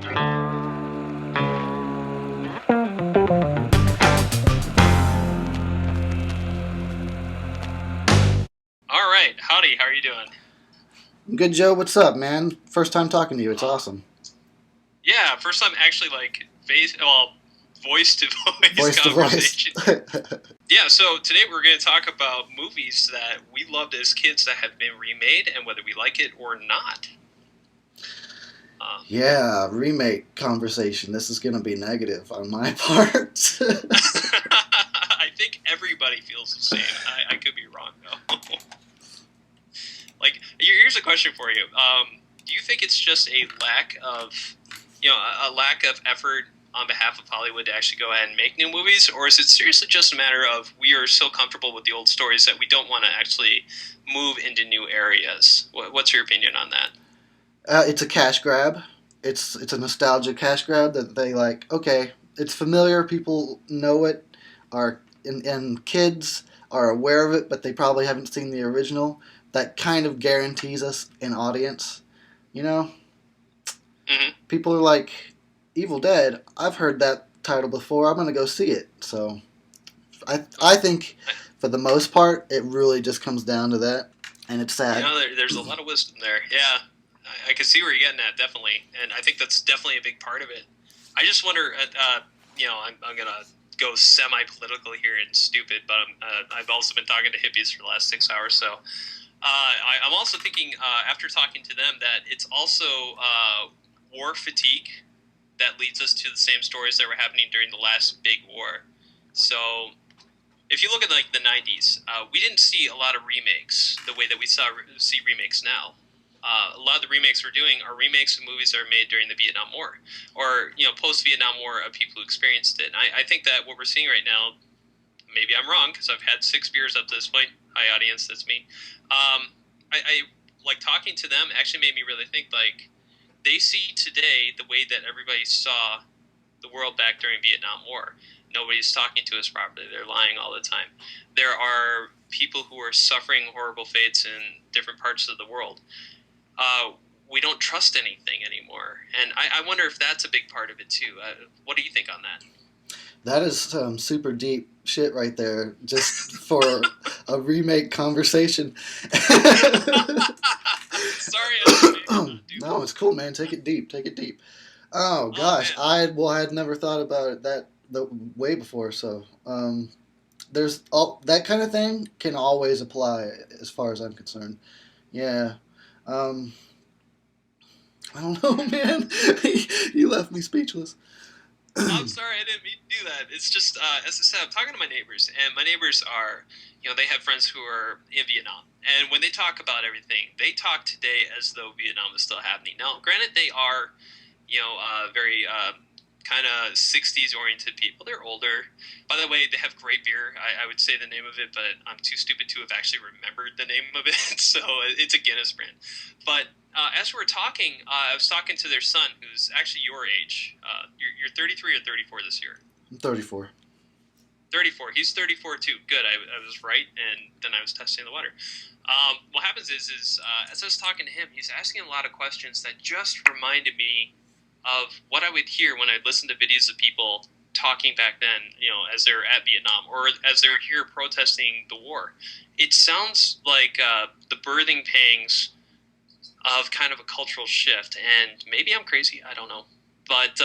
All right, howdy. How are you doing? Good, Joe. What's up, man? First time talking to you. It's awesome. Yeah, first time actually like voice to voice Voice to voice. conversation. Yeah, so today we're going to talk about movies that we loved as kids that have been remade and whether we like it or not. Yeah, remake conversation. This is going to be negative on my part. I think everybody feels the same. I could be wrong though. Like, here's a question for you. Do you think it's just a lack of, a lack of effort on behalf of Hollywood to actually go ahead and make new movies, or is it seriously just a matter of we are so comfortable with the old stories that we don't want to actually move into new areas? What's your opinion on that? It's a cash grab. It's a nostalgia cash grab that they like. Okay, it's familiar. People know it. And kids are aware of it, but they probably haven't seen the original. That kind of guarantees us an audience. You know, Mm-hmm. people are like, Evil Dead. I've heard that title before. I'm gonna go see it. So I think for the most part, it really just comes down to that, and it's sad. There's a lot of wisdom there. Yeah, I can see where you're getting at, definitely, and I think that's definitely a big part of it. I just wonder, I'm gonna go semi-political here and stupid, but I've also been talking to hippies for the last 6 hours, so I'm also thinking after talking to them that it's also war fatigue that leads us to the same stories that were happening during the last big war. So if you look at like the 90s, we didn't see a lot of remakes the way that we see remakes now. A lot of the remakes we're doing are remakes of movies that are made during the Vietnam War or post-Vietnam War of people who experienced it. And I think that what we're seeing right now, maybe I'm wrong because I've had 6 beers up to this point. Hi, audience, that's me. I like talking to them actually made me really think like they see today the way that everybody saw the world back during Vietnam War. Nobody's talking to us properly. They're lying all the time. There are people who are suffering horrible fates in different parts of the world. We don't trust anything anymore. And I wonder if that's a big part of it too. What do you think on that? That is some super deep shit right there, just for a remake conversation. Sorry, I No, it's cool, man. Take it deep. Take it deep. Oh Oh gosh, man. I had never thought about it that the way before. So there's all that kind of thing can always apply as far as I'm concerned. Yeah. Um, I don't know, man. You left me speechless. I'm sorry, I didn't mean to do that. It's just, as I said, I'm talking to my neighbors, and my neighbors are, they have friends who are in Vietnam. And when they talk about everything, they talk today as though Vietnam is still happening. Now, granted, they are, very kind of 60s oriented people. They're older. By the way, they have great beer. I would say the name of it, but I'm too stupid to have actually remembered the name of it. So it's a Guinness brand. But as we were talking, I was talking to their son, who's actually your age. You're 33 or 34 this year? I'm 34. 34. He's 34 too. Good. I was right, and then I was testing the water. What happens is as I was talking to him, he's asking a lot of questions that just reminded me of what I would hear when I listened to videos of people talking back then, as they're at Vietnam or as they're here protesting the war. It sounds like the birthing pangs of kind of a cultural shift, and maybe I'm crazy. I don't know, but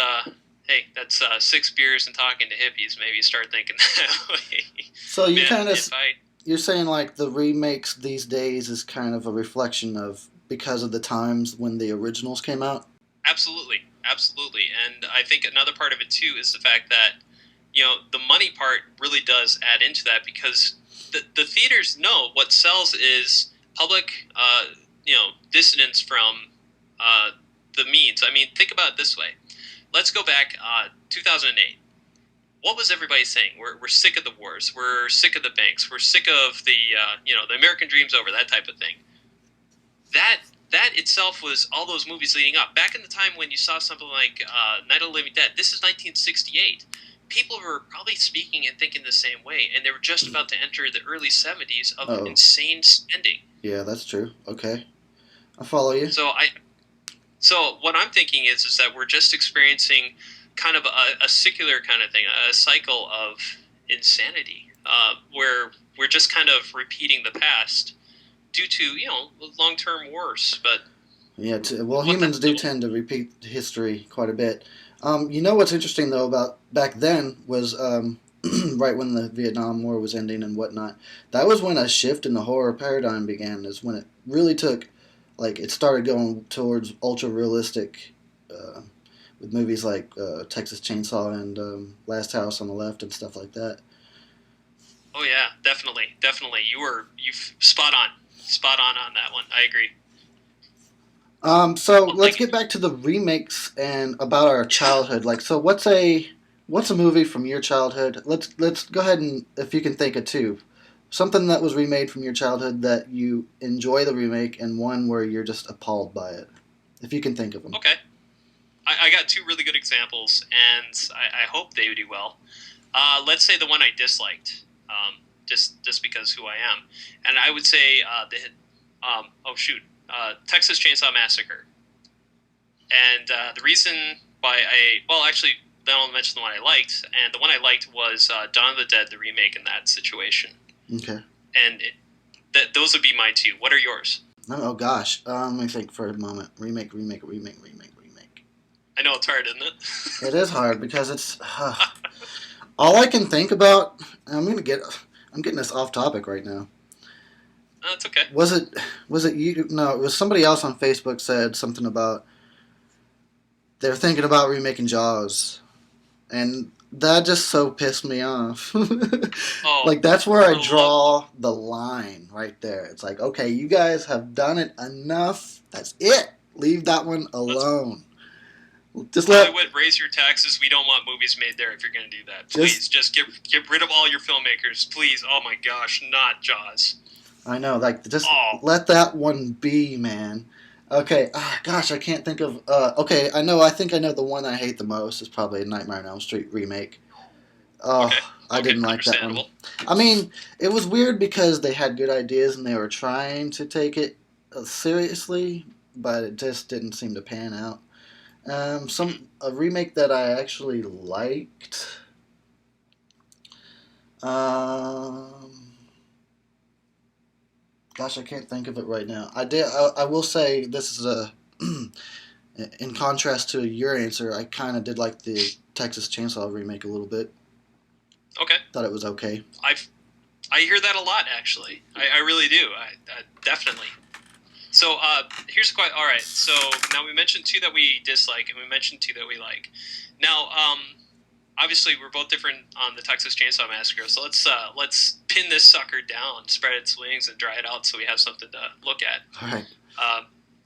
hey, that's 6 beers and talking to hippies. Maybe start thinking that way. So you Man, kind of if I you're saying like the remakes these days is kind of a reflection of because of the times when the originals came out. Absolutely, absolutely, and I think another part of it too is the fact that the money part really does add into that because the theaters know what sells is public, dissidence from the means. I mean, think about it this way. Let's go back 2008. What was everybody saying? We're sick of the wars. We're sick of the banks. We're sick of the American dream's over, that type of thing. That itself was all those movies leading up. Back in the time when you saw something like Night of the Living Dead, this is 1968. People were probably speaking and thinking the same way, and they were just about to enter the early 70s of Oh, insane spending. yeah, that's true. Okay, I follow you. So So what I'm thinking is that we're just experiencing kind of a secular kind of thing, a cycle of insanity, where we're just kind of repeating the past due to long-term wars. But Yeah, well, humans do tend to repeat history quite a bit. What's interesting though about back then was right when the Vietnam War was ending and whatnot. That was when a shift in the horror paradigm began. Is when it really took, like, it started going towards ultra realistic, with movies like Texas Chainsaw and Last House on the Left and stuff like that. Oh yeah, definitely. You spot on that one. I agree. So let's get back to the remakes and about our childhood. Like, so what's a movie from your childhood? Let's go ahead and, if you can think of two, something that was remade from your childhood that you enjoy the remake, and one where you're just appalled by it, if you can think of them. Okay, I got two really good examples, and I hope they do well. Let's say the one I disliked, just because who I am, and I would say Texas Chainsaw Massacre. And the reason why actually, then I'll mention the one I liked, and the one I liked was Dawn of the Dead, the remake in that situation. Okay. And those would be my two. What are yours? Oh gosh, let me think for a moment. Remake. I know it's hard, isn't it? It is hard because it's all I can think about. I'm getting this off topic right now. That's okay. Was it you? No, it was somebody else on Facebook said something about they're thinking about remaking Jaws, and that just so pissed me off. Like, that's where I draw the line right there. It's like, okay, you guys have done it enough. That's it. Leave that one alone. Hollywood, raise your taxes. We don't want movies made there if you're going to do that. Please, just get rid of all your filmmakers. Please. Oh my gosh, not Jaws. I know, like, just let that one be, man. Okay, gosh, I can't think of... okay, I think I know the one I hate the most is probably Nightmare on Elm Street remake. Okay. I didn't like that one. I mean, it was weird because they had good ideas and they were trying to take it seriously, but it just didn't seem to pan out. A remake that I actually liked... Gosh, I can't think of it right now. I will say this is in contrast to your answer, I kind of did like the Texas Chainsaw remake a little bit. Okay. Thought it was okay. I hear that a lot, actually. I really do. I definitely. So here's a question. All right. So now we mentioned two that we dislike, and we mentioned two that we like. Now, obviously, we're both different on the Texas Chainsaw Massacre, so let's pin this sucker down, spread its wings, and dry it out so we have something to look at. All right.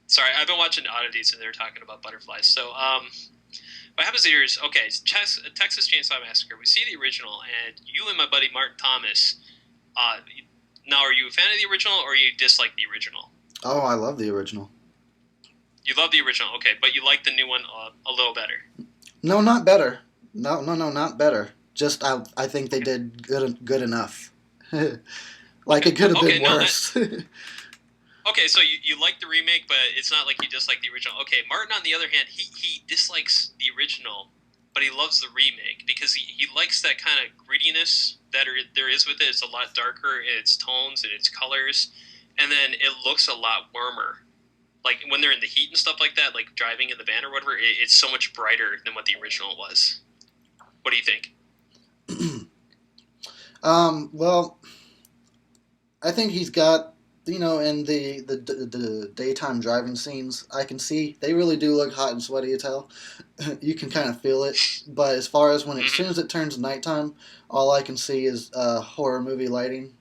Sorry, I've been watching Oddities, and they're talking about butterflies. So, what happens here is, okay, Texas Chainsaw Massacre. We see the original, and you and my buddy Martin Thomas. Now, are you a fan of the original, or you dislike the original? Oh, I love the original. You love the original, okay, but you like the new one a little better. No, not better. No, not better. Just I think they did good enough. Like, it could have been worse. Okay, so you like the remake, but it's not like you dislike the original. Okay, Martin, on the other hand, he dislikes the original, but he loves the remake because he likes that kind of grittiness that there is with it. It's a lot darker in its tones and its colors, and then it looks a lot warmer. Like, when they're in the heat and stuff like that, like driving in the van or whatever, it's so much brighter than what the original was. What do you think? Well, I think he's got, in the daytime driving scenes, I can see they really do look hot and sweaty as hell. You can kind of feel it. But as far as as soon as it turns nighttime, all I can see is horror movie lighting.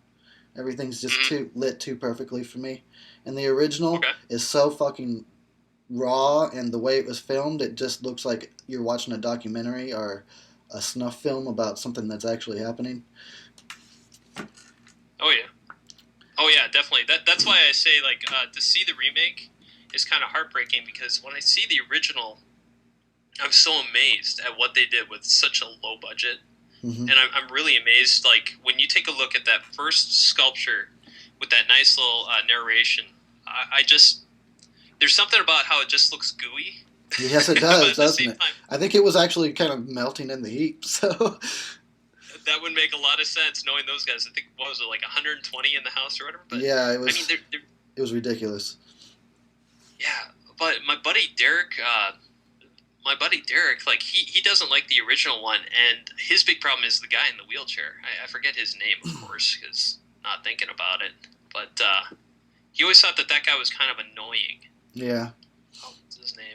Everything's just lit too perfectly for me. And the original is so fucking raw, and the way it was filmed, it just looks like you're watching a documentary or a snuff film about something that's actually happening. Oh yeah, definitely. That's why I say, like, to see the remake is kind of heartbreaking, because when I see the original, I'm so amazed at what they did with such a low budget. Mm-hmm. And I'm really amazed, like, when you take a look at that first sculpture with that nice little narration, there's something about how it just looks gooey. Yes, it But does, at the doesn't same it? time, I think it was actually kind of melting in the heat. So that would make a lot of sense knowing those guys. I think, what was it, like 120 in the house or whatever? But yeah, it was. I mean, they're It was ridiculous. yeah. But my buddy Derek, like he doesn't like the original one, and his big problem is the guy in the wheelchair. I forget his name, of course, because not thinking about it. But he always thought that guy was kind of annoying. Yeah. Oh, what's his name?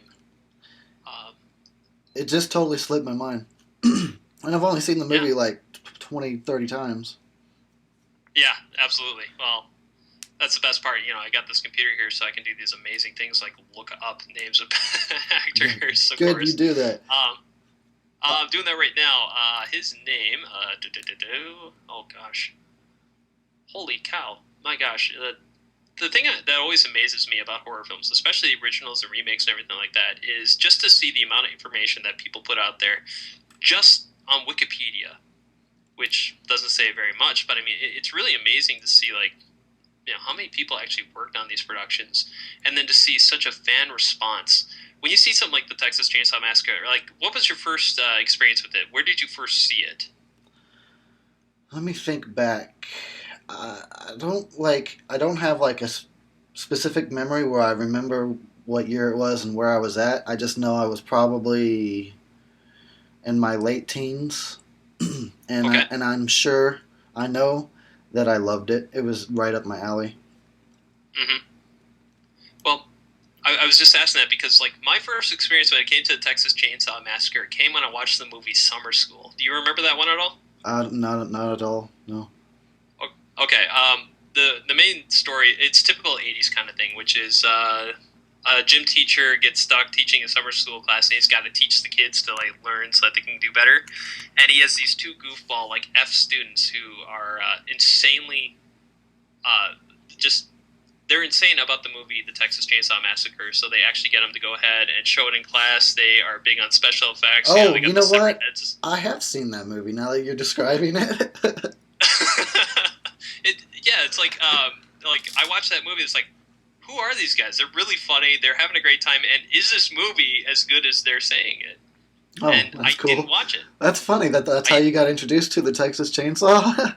It just totally slipped my mind. And I've only seen the movie like 20, 30 times. Yeah, absolutely. Well, that's the best part. I got this computer here, so I can do these amazing things like look up names of actors. Of Good, course. you do that. I'm doing that right now. His name. Oh gosh. Holy cow! My gosh. The thing that always amazes me about horror films, especially originals and remakes and everything like that, is just to see the amount of information that people put out there just on Wikipedia, which doesn't say very much, but I mean, it's really amazing to see, like, how many people actually worked on these productions, and then to see such a fan response. When you see something like the Texas Chainsaw Massacre, like, what was your first experience with it? Where did you first see it? Let me think back. I don't have like a specific memory where I remember what year it was and where I was at. I just know I was probably in my late teens, and Okay. I'm sure I know that I loved it. It was right up my alley. Mm-hmm. Well, I was just asking that because, like, my first experience when it came to the Texas Chainsaw Massacre came when I watched the movie Summer School. Do you remember that one at all? Not at all. No. Okay. The main story, it's typical 80s kind of thing, which is a gym teacher gets stuck teaching a summer school class, and he's got to teach the kids to, like, learn so that they can do better. And he has these two goofball, like, F students who are insanely they're insane about the movie The Texas Chainsaw Massacre, so they actually get them to go ahead and show it in class. They are big on special effects. Oh, they got you know what? heads. I have seen that movie now that you're describing it. It's like I watched that movie. It's like, who are these guys? They're really funny. They're having a great time. And is this movie as good as they're saying it? Oh, and that's cool. Didn't watch it. That's funny. That's how you got introduced to the Texas Chainsaw.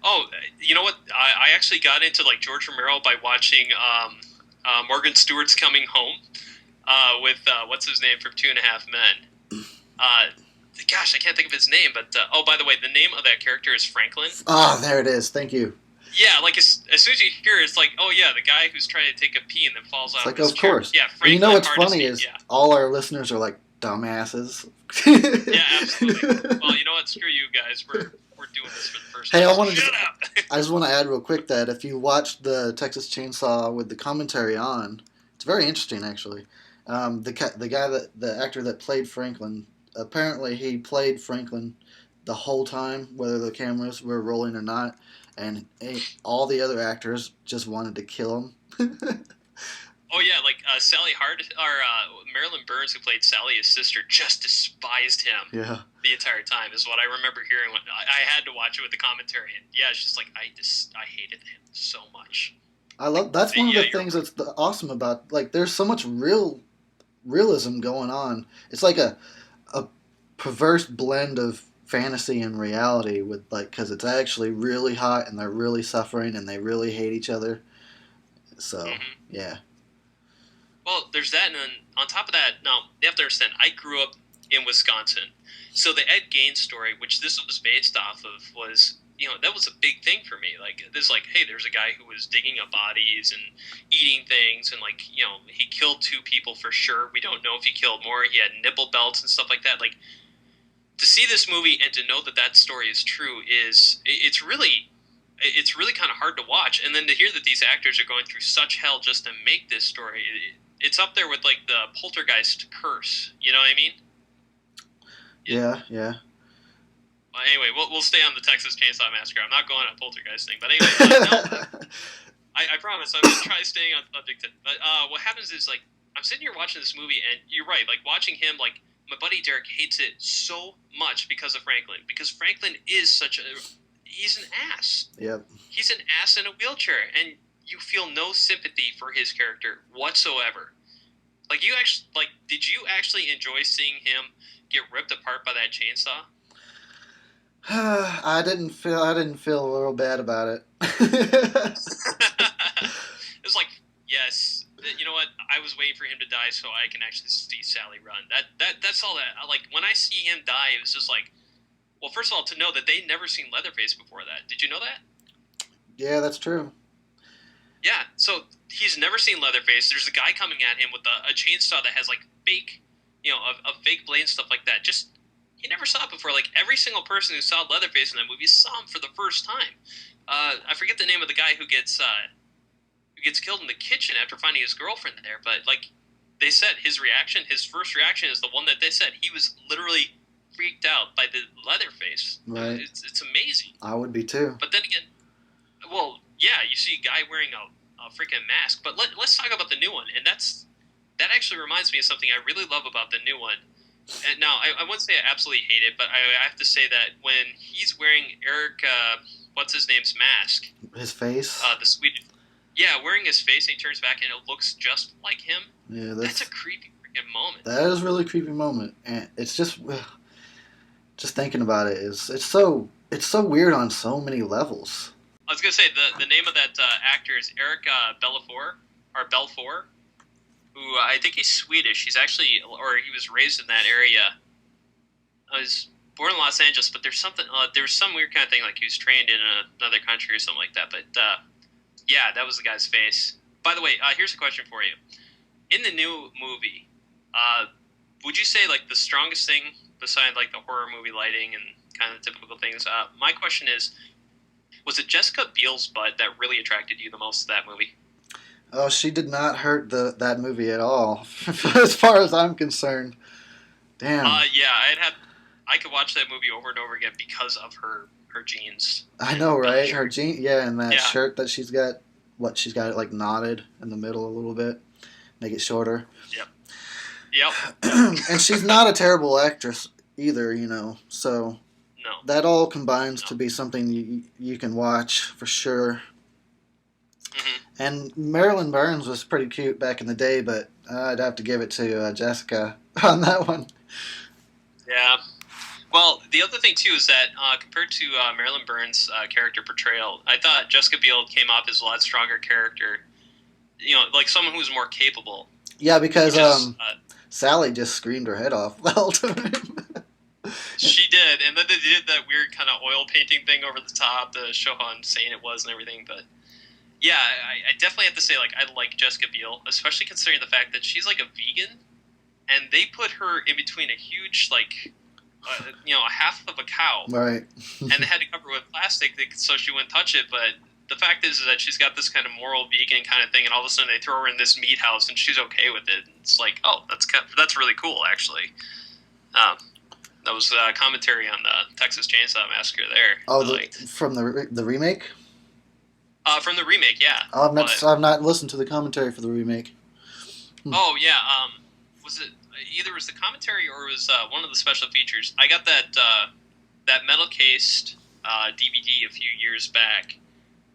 Oh, you know what? I actually got into, like, George Romero by watching Morgan Stewart's Coming Home with what's his name from 2.5 Men. Gosh, I can't think of his name, but by the way, the name of that character is Franklin. Ah, there it is. Thank you. Yeah, like as soon as you hear it, it's like, oh yeah, the guy who's trying to take a pee and then falls out. It's like, of his of chair. course. Yeah, Franklin. You know what's Hardesty, funny is all our listeners are like dumbasses. Yeah, absolutely. Well, you know what? Screw you guys. We're doing this for the first time. Hey, Shut up. I just want to add real quick that if you watch the Texas Chainsaw with the commentary on, it's very interesting actually. The actor that played Franklin, apparently he played Franklin the whole time, whether the cameras were rolling or not, and all the other actors just wanted to kill him. Oh yeah, like Sally Hardesty or Marilyn Burns, who played Sally, his sister, just despised him. Yeah. The entire time is what I remember hearing. When I had to watch it with the commentary, and yeah, it's just like I hated him so much. That's one of the things that's awesome about, like, there's so much realism going on. It's like a perverse blend of fantasy and reality with, like, because it's actually really hot and they're really suffering and they really hate each other. So yeah. Well, there's that, and then on top of that, now you have to understand, I grew up in Wisconsin, so the Ed Gein story, which this was based off of, was, that was a big thing for me. Like, there's like, hey, there's a guy who was digging up bodies and eating things, and, like, he killed 2 people for sure. We don't know if he killed more. He had nipple belts and stuff like that. Like, to see this movie and to know that story is true it's really kind of hard to watch. And then to hear that these actors are going through such hell just to make this story, it's up there with, like, the Poltergeist curse. You know what I mean? Yeah. Well, anyway, we'll stay on the Texas Chainsaw Massacre. I'm not going on a Poltergeist thing, but anyway, I promise I'm gonna try staying on subject. But what happens is, like, I'm sitting here watching this movie, and you're right. Like, watching him, like, my buddy Derek hates it so much because of Franklin. Because Franklin is he's an ass. Yep. He's an ass in a wheelchair, and you feel no sympathy for his character whatsoever. Like, did you actually enjoy seeing him get ripped apart by that chainsaw? I didn't feel a little bad about it. It was like, yes, you know what? I was waiting for him to die so I can actually see Sally run. That's all that. Like, when I see him die, it was just like, well, first of all, to know that they'd never seen Leatherface before that. Did you know that? Yeah, that's true. Yeah, so he's never seen Leatherface. There's a guy coming at him with a chainsaw that has like fake, a fake blade and stuff like that. Just he never saw it before. Like every single person who saw Leatherface in that movie saw him for the first time. I forget the name of the guy who gets killed in the kitchen after finding his girlfriend there, but like they said, his first reaction is the one that they said. He was literally freaked out by the Leatherface. Right. It's amazing. I would be too. But then again, well, yeah, you see a guy wearing a freaking mask. But let's talk about the new one, and that actually reminds me of something I really love about the new one. And now, I wouldn't say I absolutely hate it, but I have to say that when he's wearing Eric, what's his name's mask? His face? The Swedish. Yeah, wearing his face, and he turns back, and it looks just like him. Yeah, that's a creepy freaking moment. That is a really creepy moment, and it's just thinking about it it's so weird on so many levels. I was gonna say the name of that actor is Eric Belfour, who I think he's Swedish. He's actually, or he was raised in that area. I was born in Los Angeles, but there's something. There was some weird kind of thing, like he was trained in another country or something like that. But yeah, that was the guy's face. By the way, here's a question for you. In the new movie, would you say like the strongest thing besides like the horror movie lighting and kind of typical things? My question is, was it Jessica Biel's butt that really attracted you the most to that movie? Oh, she did not hurt that movie at all, as far as I'm concerned. Damn. Yeah, I could watch that movie over and over again because of her jeans. I know, right? Her jeans, yeah, and that Yeah. shirt that she's got. She's got it like knotted in the middle a little bit, make it shorter. Yep. And she's not a terrible actress either, So No. that all combines to be something you can watch for sure. Mm-hmm. And Marilyn Burns was pretty cute back in the day, but I'd have to give it to Jessica on that one. Yeah. Well, the other thing too is that compared to Marilyn Burns' character portrayal, I thought Jessica Biel came off as a lot stronger character. Like someone who's more capable. Yeah, because Sally just screamed her head off the whole time. She did, and then they did that weird kind of oil painting thing over the top to show how insane it was and everything. But yeah, I definitely have to say, like, I like Jessica Biel, especially considering the fact that she's like a vegan, and they put her in between a huge a half of a cow, Right. and they had to cover it with plastic so she wouldn't touch it. But the fact is that she's got this kind of moral vegan kind of thing, and all of a sudden they throw her in this meat house, and she's okay with it. It's like, oh, that's really cool, actually. That was commentary on the Texas Chainsaw Massacre there. Oh, from the remake? From the remake, yeah. Oh, I've not listened to the commentary for the remake. Oh, yeah. Was it either was the commentary or it was one of the special features? I got that metal cased DVD a few years back,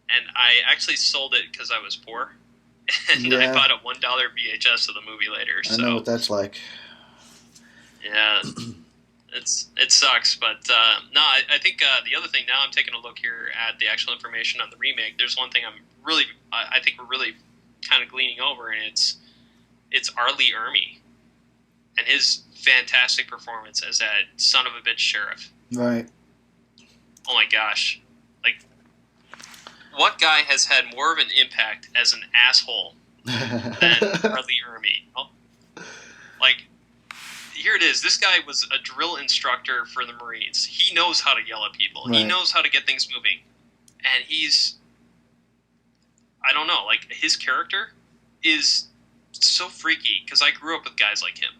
and I actually sold it because I was poor, and I bought a $1 VHS of the movie later. I know what that's like. Yeah. It sucks, but no, I think the other thing, now I'm taking a look here at the actual information on the remake. There's one thing I think we're really kind of gleaning over, and it's R. Lee Ermey and his fantastic performance as that son of a bitch sheriff. Right. Oh my gosh. Like, what guy has had more of an impact as an asshole than R. Lee Ermey? Oh, like, here it is. This guy was a drill instructor for the Marines. He knows how to yell at people. Right. He knows how to get things moving. And I don't know, like, his character is so freaky because I grew up with guys like him.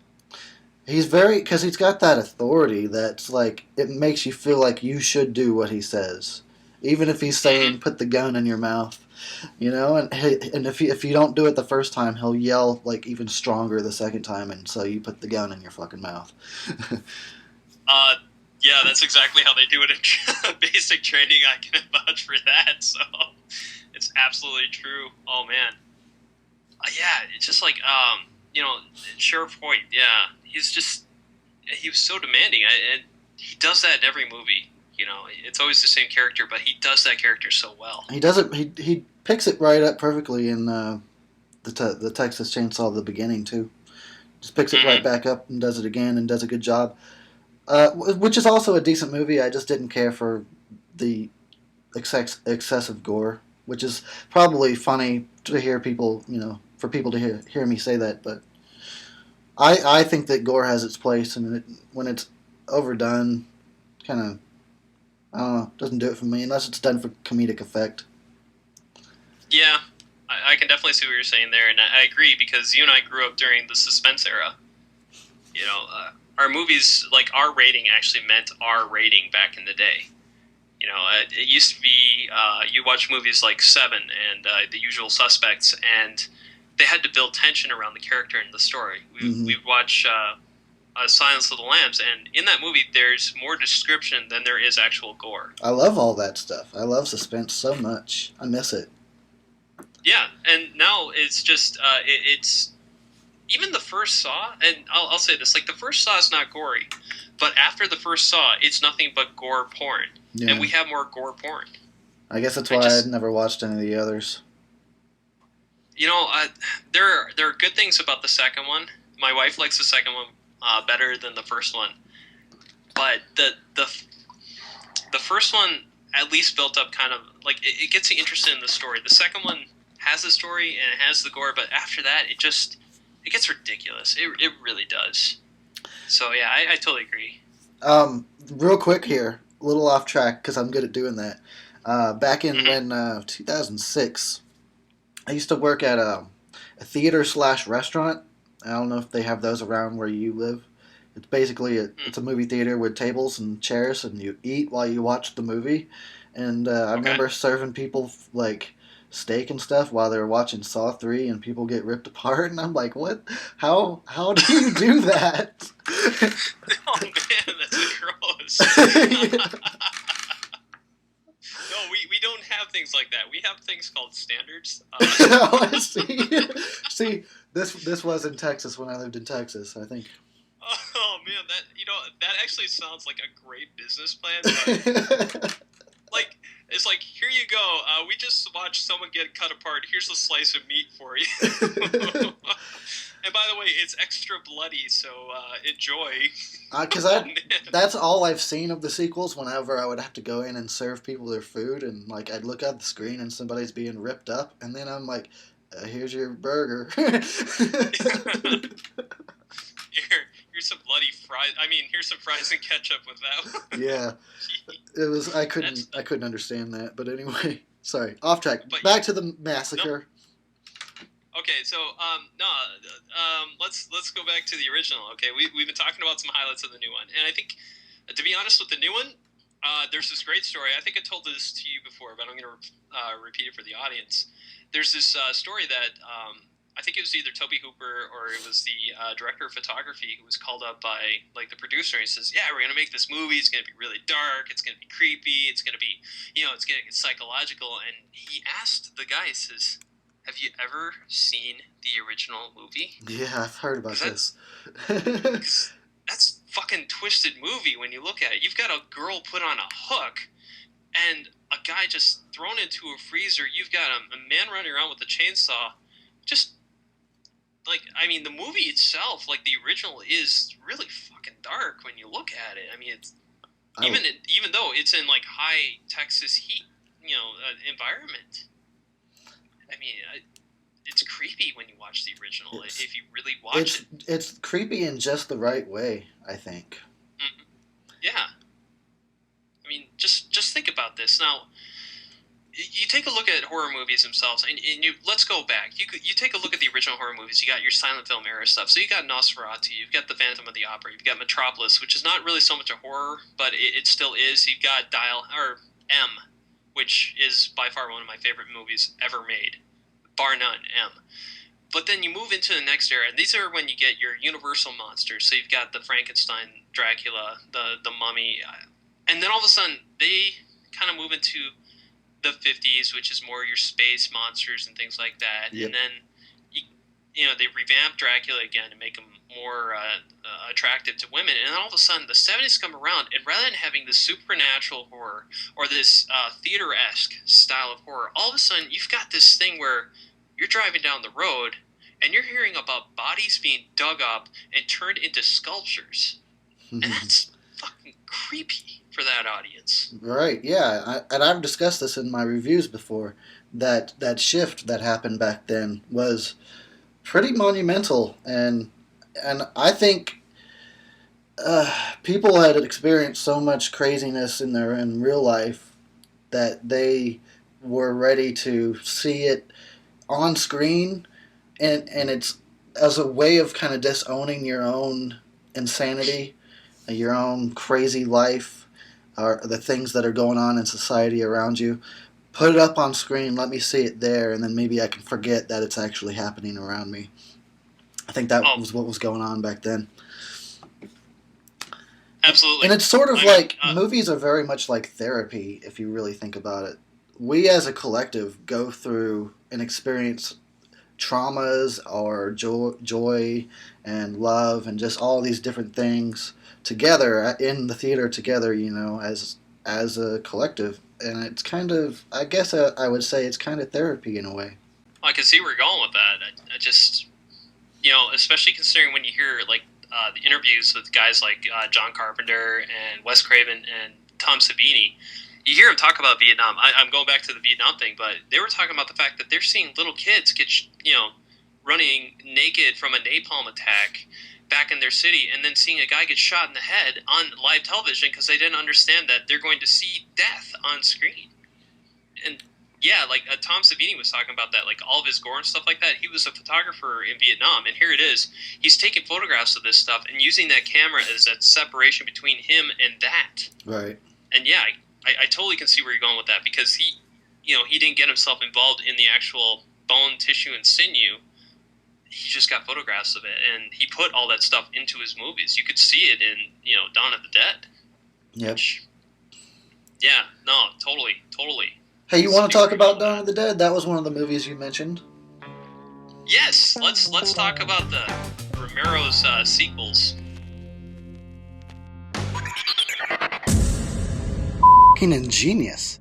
Because he's got that authority that's like, it makes you feel like you should do what he says. Even if he's saying, put the gun in your mouth. And if you don't do it the first time, he'll yell like even stronger the second time, and so you put the gun in your fucking mouth. Yeah, that's exactly how they do it in basic training. I can vouch for that. So, It's absolutely true. Oh man, yeah. It's just like Sheriff Hoyt. Yeah, he was so demanding, and he does that in every movie. It's always the same character, but he does that character so well. He does it. He picks it right up perfectly in the Texas Chainsaw the beginning too. Just picks it right back up and does it again and does a good job. Which is also a decent movie. I just didn't care for the excessive gore, which is probably funny to hear people, for people to hear me say that. But I think that gore has its place, and when it's overdone, kind of, I don't know, doesn't do it for me unless it's done for comedic effect. Yeah, I can definitely see what you're saying there, and I agree because you and I grew up during the suspense era. Our movies, like our rating actually meant R rating back in the day. It used to be you watch movies like Seven and The Usual Suspects, and they had to build tension around the character and the story. We'd watch Silence of the Lambs, and in that movie, there's more description than there is actual gore. I love all that stuff. I love suspense so much. I miss it. Yeah, and now it's just it's even the first Saw, and I'll say this, like the first Saw is not gory, but after the first Saw, it's nothing but gore porn, and we have more gore porn. I guess that's why I'd never watched any of the others. There are good things about the second one. My wife likes the second one better than the first one, but the first one at least built up kind of like it gets you interested in the story. The second one has the story and it has the gore, but after that, it gets ridiculous. It really does. So yeah, I totally agree. Real quick here, a little off track because I'm good at doing that. Back in when 2006, I used to work at a theater/restaurant. I don't know if they have those around where you live. It's basically it's a movie theater with tables and chairs, and you eat while you watch the movie. And I remember serving people like steak and stuff while they were watching Saw 3, and people get ripped apart, and I'm like, what? How do you do that? Oh man, that's gross. No, we don't have things like that. We have things called standards. Oh, I see. See, this was in Texas when I lived in Texas, I think. Oh man, that actually sounds like a great business plan. But like, it's like, here you go. We just watched someone get cut apart. Here's a slice of meat for you. And by the way, it's extra bloody, so enjoy. Because that's all I've seen of the sequels. Whenever I would have to go in and serve people their food, and like I'd look at the screen and somebody's being ripped up, and then I'm like, "Here's your burger." Here's some bloody fries. I mean, here's some fries and ketchup with that one. Yeah, it was. I couldn't understand that. But anyway, sorry, off track. Back to the massacre. No. Okay, so let's go back to the original. Okay, we've been talking about some highlights of the new one, and I think, to be honest with the new one, there's this great story. I think I told this to you before, but I'm going to repeat it for the audience. There's this story that I think it was either Tobe Hooper or it was the director of photography who was called up by like the producer. And he says, "Yeah, we're going to make this movie. It's going to be really dark. It's going to be creepy. It's going to be, it's going to get psychological." And he asked the guy, he says, "Have you ever seen the original movie?" Yeah, I've heard about this. That's fucking twisted movie when you look at it. You've got a girl put on a hook and a guy just thrown into a freezer. You've got a man running around with a chainsaw. Just, like, I mean, the movie itself, like the original, is really fucking dark when you look at it. I mean, it's even though it's in like high Texas heat, environment. I mean, it's creepy when you watch the original. If you really watch it, it's creepy in just the right way, I think. Mm-hmm. Yeah. I mean, just think about this. Now, you take a look at horror movies themselves, and let's go back. You take a look at the original horror movies. You got your silent film era stuff. So you got Nosferatu, you've got the Phantom of the Opera, you've got Metropolis, which is not really so much a horror, but it still is. You've got M, which is by far one of my favorite movies ever made, bar none. M. But then you move into the next era, and these are when you get your Universal monsters. So you've got the Frankenstein, Dracula, the Mummy, and then all of a sudden they kind of move into the 50s, which is more your space monsters and things like that. Yep. And then, they revamp Dracula again to make him more attractive to women. And then all of a sudden, the 70s come around, and rather than having this supernatural horror or this theater-esque style of horror, all of a sudden you've got this thing where you're driving down the road and you're hearing about bodies being dug up and turned into sculptures. And that's fucking creepy for that audience. Right, yeah. And I've discussed this in my reviews before, that shift that happened back then was pretty monumental. And I think people had experienced so much craziness in real life that they were ready to see it on screen, and it's as a way of kind of disowning your own insanity, your own crazy life, or the things that are going on in society around you. Put it up on screen, let me see it there, and then maybe I can forget that it's actually happening around me. I think that was what was going on back then. Absolutely. And it's sort of movies are very much like therapy, if you really think about it. We as a collective go through and experience traumas or joy and love and just all these different things together in the theater together, as a collective. And it's kind of, I guess I would say it's kind of therapy in a way. Well, I can see where you're going with that. I just, especially considering when you hear the interviews with guys like John Carpenter and Wes Craven and Tom Savini, you hear them talk about Vietnam. I'm going back to the Vietnam thing, but they were talking about the fact that they're seeing little kids get, running naked from a napalm attack back in their city, and then seeing a guy get shot in the head on live television because they didn't understand that they're going to see death on screen. And yeah, Tom Savini was talking about that, all of his gore and stuff like that. He was a photographer in Vietnam, and here it is. He's taking photographs of this stuff and using that camera as that separation between him and that. Right. And yeah, I totally can see where you're going with that, because he didn't get himself involved in the actual bone, tissue, and sinew. He just got photographs of it, and he put all that stuff into his movies. You could see it in, Dawn of the Dead. Yep. Yeah, no, totally. Hey, you want to talk about Dawn of the Dead? That was one of the movies you mentioned. Yes, let's talk about the Romero's sequels. Ingenious.